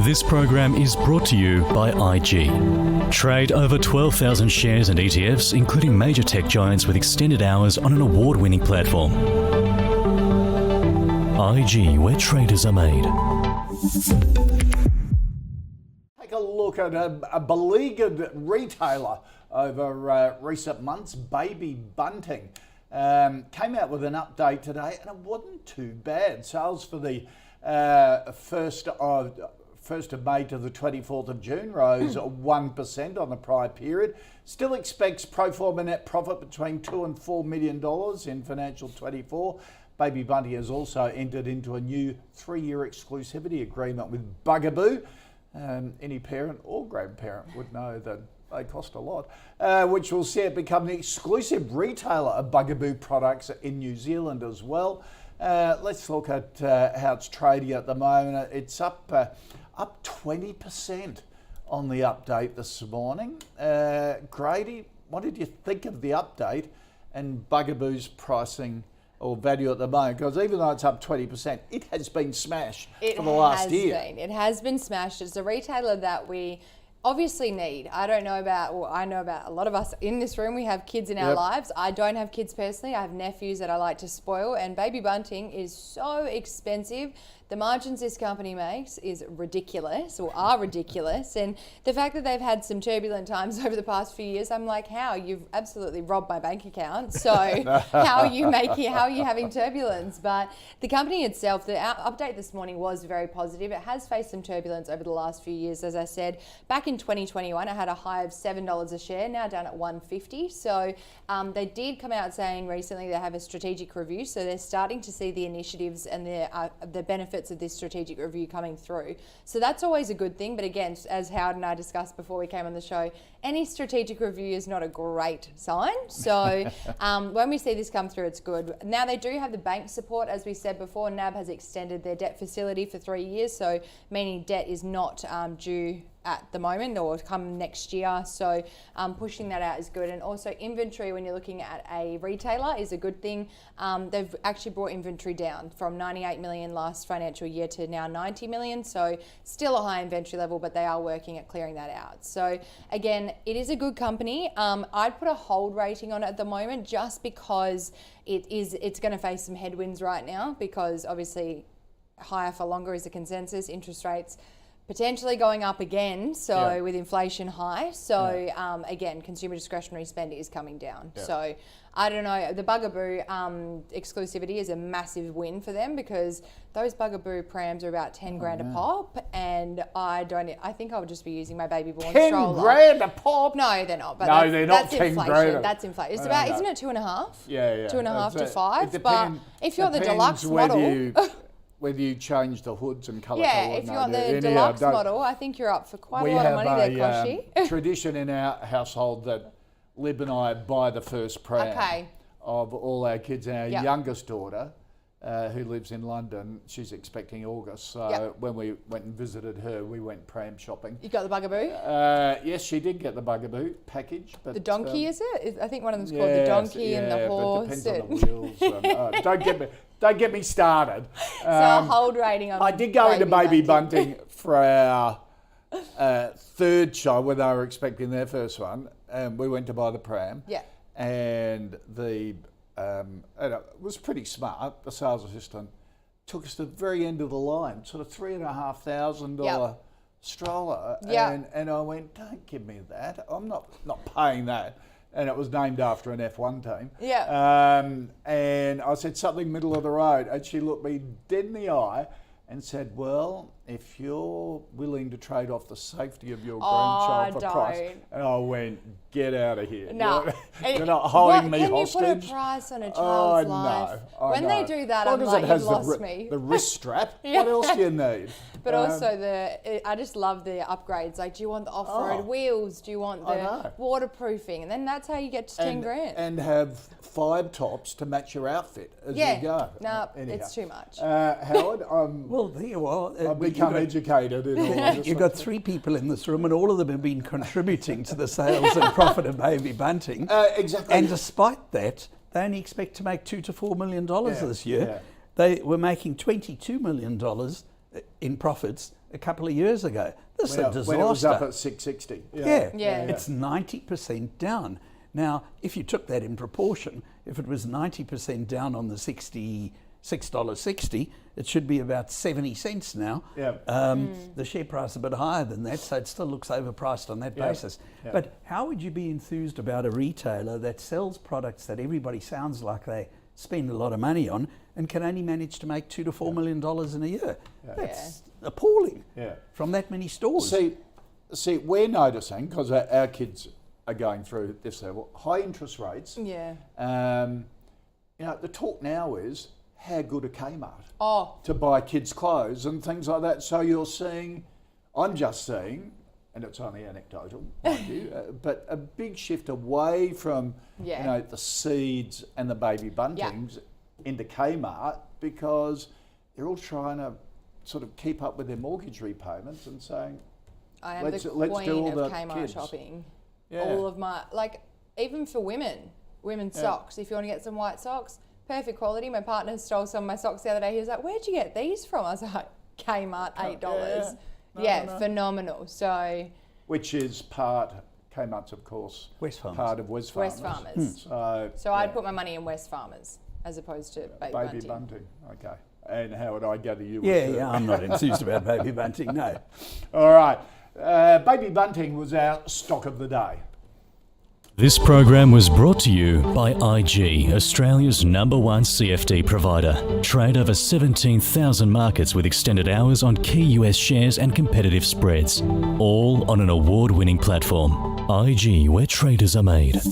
This program is brought to you by IG. Trade over 12,000 shares and ETFs, including major tech giants with extended hours on an award-winning platform. IG, where traders are made. Take a look at a beleaguered retailer over recent months, Baby Bunting. Came out with an update today and it wasn't too bad. Sales for the 1st of May to the 24th of June rose 1% on the prior period. Still expects pro forma net profit between $2 and $4 million in financial 24. Baby Bunting has also entered into a new 3-year exclusivity agreement with Bugaboo. Any parent or grandparent would know that they cost a lot, which will see it become the exclusive retailer of Bugaboo products in New Zealand as well. Let's look at how it's trading at the moment. It's up 20% on the update this morning. Grady, what did you think of the update and Bugaboo's pricing or value at the moment? Because even though it's up 20%, it has been smashed for the last year. It has been smashed. It's a retailer that we obviously need. I know about a lot of us in this room. We have kids in our lives. I don't have kids personally. I have nephews that I like to spoil, and Baby Bunting is so expensive. The margins this company makes is ridiculous, or are ridiculous, and the fact that they've had some turbulent times over the past few years, I'm like, how? You've absolutely robbed my bank account. So how are you having turbulence? But the company itself, the update this morning was very positive. It has faced some turbulence over the last few years. As I said, back in 2021, it had a high of $7 a share, now down at $1.50. So they did come out saying recently they have a strategic review. So they're starting to see the initiatives and the benefits of this strategic review coming through. So that's always a good thing. But again, as Howard and I discussed before we came on the show, any strategic review is not a great sign. So when we see this come through, it's good. Now they do have the bank support, as we said before. NAB has extended their debt facility for 3 years, so meaning debt is not due at the moment or come next year. So pushing that out is good. And also inventory, when you're looking at a retailer, is a good thing. They've actually brought inventory down from 98 million last financial year to now 90 million. So still a high inventory level, but they are working at clearing that out. So again, it is a good company. I'd put a hold rating on it at the moment just because it's going to face some headwinds right now, because obviously higher for longer is the consensus. Interest rates potentially going up again, so with inflation high. So again, consumer discretionary spend is coming down. So I don't know, the Bugaboo exclusivity is a massive win for them, because those Bugaboo prams are about 10 grand a pop, and I think I would just be using my baby born 10 stroller. 10 grand a pop? No, they're not. But no, they're not that's 10 inflation. grand. That's inflation. It's about, isn't it 2.5? Yeah. 2.5 to 5. It But if you're the deluxe model, whether you change the hoods and colour. If you want the deluxe model, I think you're up for quite a lot of money there, Koshy. We have a tradition in our household that Lib and I buy the first pram of all our kids. And our youngest daughter, who lives in London, she's expecting August. So when we went and visited her, we went pram shopping. You got the Bugaboo? Yes, she did get the Bugaboo package. But the donkey, is it? I think one of them's called the donkey and the horse. But it depends on the wheels. Don't get me started. So a hold rating on I did go into Baby Bunting for our third show when they were expecting their first one, and we went to buy the pram. Yeah. And and it was pretty smart. The sales assistant took us to the very end of the line, sort of $3,500 stroller. Yeah. And I went, don't give me that. I'm not paying that. And it was named after an F1 team. Yeah. And I said, something middle of the road. And she looked me dead in the eye and said, well, if you're willing to trade off the safety of your grandchild for price. And I went, get out of here. No. You're not holding me hostage. Can you put a price on a child's life? When they do that, I'm like, you've lost me. The wrist strap. What else do you need? But also I just love the upgrades. Like, do you want the off-road wheels? Do you want the waterproofing? And then that's how you get to 10 grand. And have 5 tops to match your outfit as you go. No, it's too much. Howard, well, there you are. I've become educated in all of this. You've got 3 people in this room, and all of them have been contributing to the sales and profit of Baby Bunting. Exactly. And despite that, they only expect to make $2 to $4 million this year. They were making $22 million in profits a couple of years ago. This is a disaster. When it was up at 660. Yeah. Yeah. It's 90% down. Now, if you took that in proportion, if it was 90% down on the $66.60, it should be about 70 cents now. Yeah. The share price is a bit higher than that, so it still looks overpriced on that basis. Yeah. But how would you be enthused about a retailer that sells products that everybody sounds like they spend a lot of money on and can only manage to make $2 to $4 million in a year? That's appalling from that many stores. See, we're noticing, because our kids are going through this level, high interest rates. Yeah. The talk now is how good are Kmart Oh. to buy kids' clothes and things like that. So I'm just seeing, and it's only anecdotal, mind you, but a big shift away from the Seeds and the Baby Buntings into Kmart, because they're all trying to sort of keep up with their mortgage repayments and saying, I am let's the do queen all of the Kmart kids. shopping. Yeah. All of my, even for women's socks, if you want to get some white socks, perfect quality. My partner stole some of my socks the other day. He was like, where'd you get these from? I was like, Kmart, $8. No. Phenomenal. So, which is Kmart's, of course, West Farmers. part of West Farmers. So I'd put my money in West Farmers as opposed to Baby Bunting. Okay. And how would I gather you? I'm not enthused about Baby Bunting, no. All right. Baby Bunting was our stock of the day. This program was brought to you by IG, Australia's #1 CFD provider. Trade over 17,000 markets with extended hours on key US shares and competitive spreads. All on an award-winning platform. IG, where traders are made.